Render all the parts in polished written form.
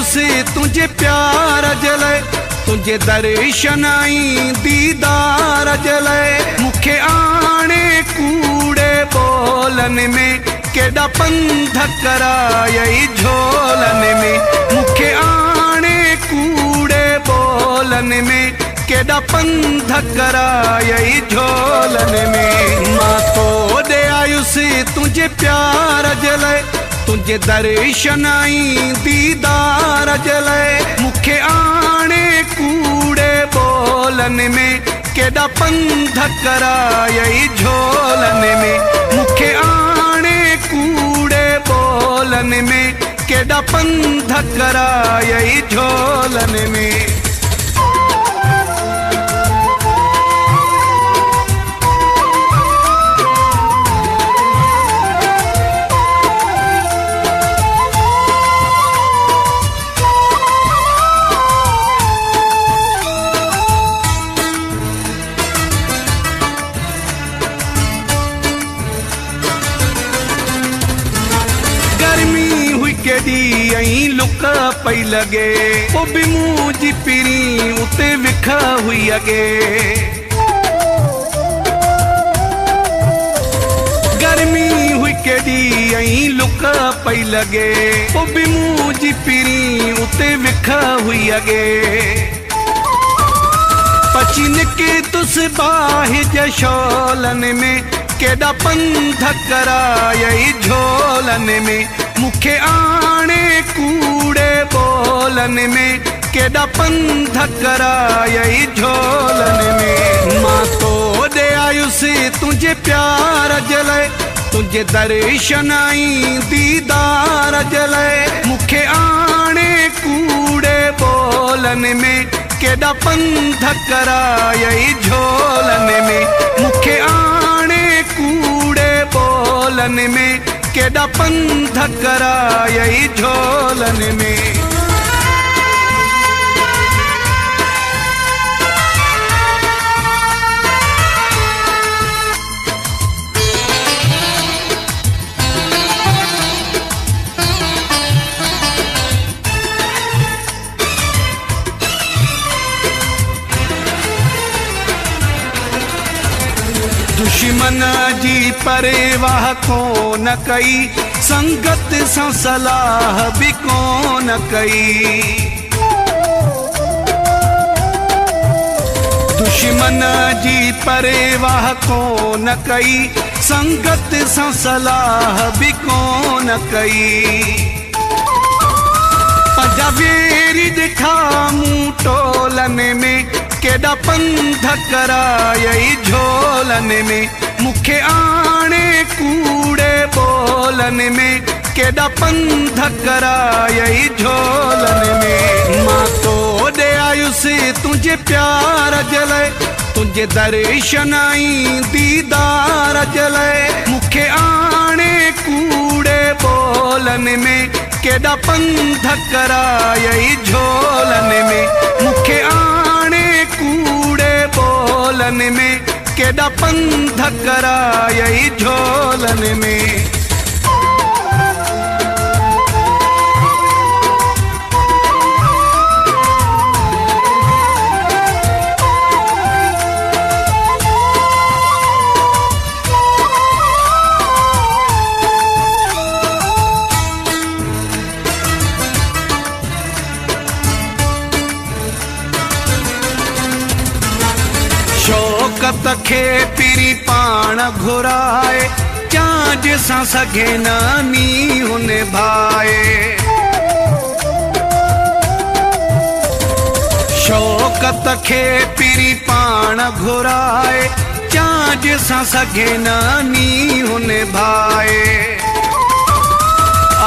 आयुसि तुझे प्यार जले, तुझे दर्शन आई दीदार जले। मुखे आणे कूड़े बोलन में, केड़ा पंध करायई झोलन में। मुखे आणे कूड़े बोलन में, केड़ा पंध करायई झोलन में। मां तो दे आयुसि तुझे प्यार जले, तुझे दर्शन आई दीदार जले। मुखे आणे कूड़े बोलन में, केड़ा पंध करायई झोलन में। मुखे आणे कूड़े बोलन में, केड़ा पंध करायई झोलन में। केड़ी लुक पई लगे, वो भी मुंहिंजी पिरी उते विख हुई अगे। गर्मी हुई केड़ी लुक पई लगे, वो भी मुंहिंजी पिरी उते विख हुई अगे। पचिन के तुस बाहि जशोलन में, केड़ा पंध करायई झोलन में। मुखे आणे कूड़े बोलन में, केड़ा पंध करायई झोलन में। मां तो दे आयुसि तुझे प्यार जले, तुझे दर्शन आई दीदार जले। मुखे आणे कूड़े बोलन में, केड़ा पंध करायई झोलन में। मुखे आणे कूड़े बोलन में, केड़ा पंध करायई झोलन में। दुश्मन जी परवाह कोन कई, संगत सां सलाह भी कोन कई। दुश्मन जी परवाह कोन कई, संगत सां सलाह भी कोन कई। पंजा वेरी ॾिठा मूं टोलन में, केड़ा पंध करायई झोलन में। मुखे आणे कूड़े बोलन में, केड़ा पंध करायई झोलन में। मां तो दे आयुसि तुझे प्यार जले, तुझे दर्शन आई दीदार जले। मुखे आणे कूड़े बोलन में, केड़ा पंध करायई झोलन में। मुखे आणे कूड़े बोलन में, केड़ा पंध करायई झोलन में। शौकत खे पिरी पाण घुराए, चांज सां सघे नानी हुन भाए। शौकत खे पिरी पाण घुराए, चांज सां सघे नानी हुन भाए।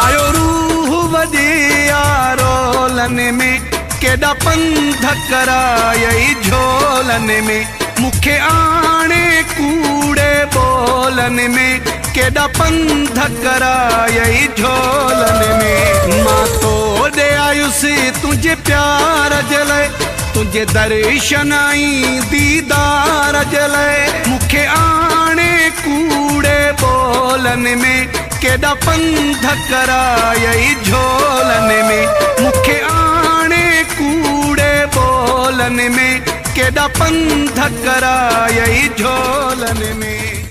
आयो रूह वॾे आरोलन में, केड़ा पंध करायई झोलन में। मुखे आणे कूड़े बोलन में, केड़ा पंध करायई झोलन में। मां तो दे आयुसि तुझे प्यार जले, तुझे दर्शन आई दीदार जले। मुखे आणे कूड़े बोलन में, केॾा पंध करायई झोलन में मूंखे आणे कूड़े ॿोलन में केॾा पंध करायई झोलन में।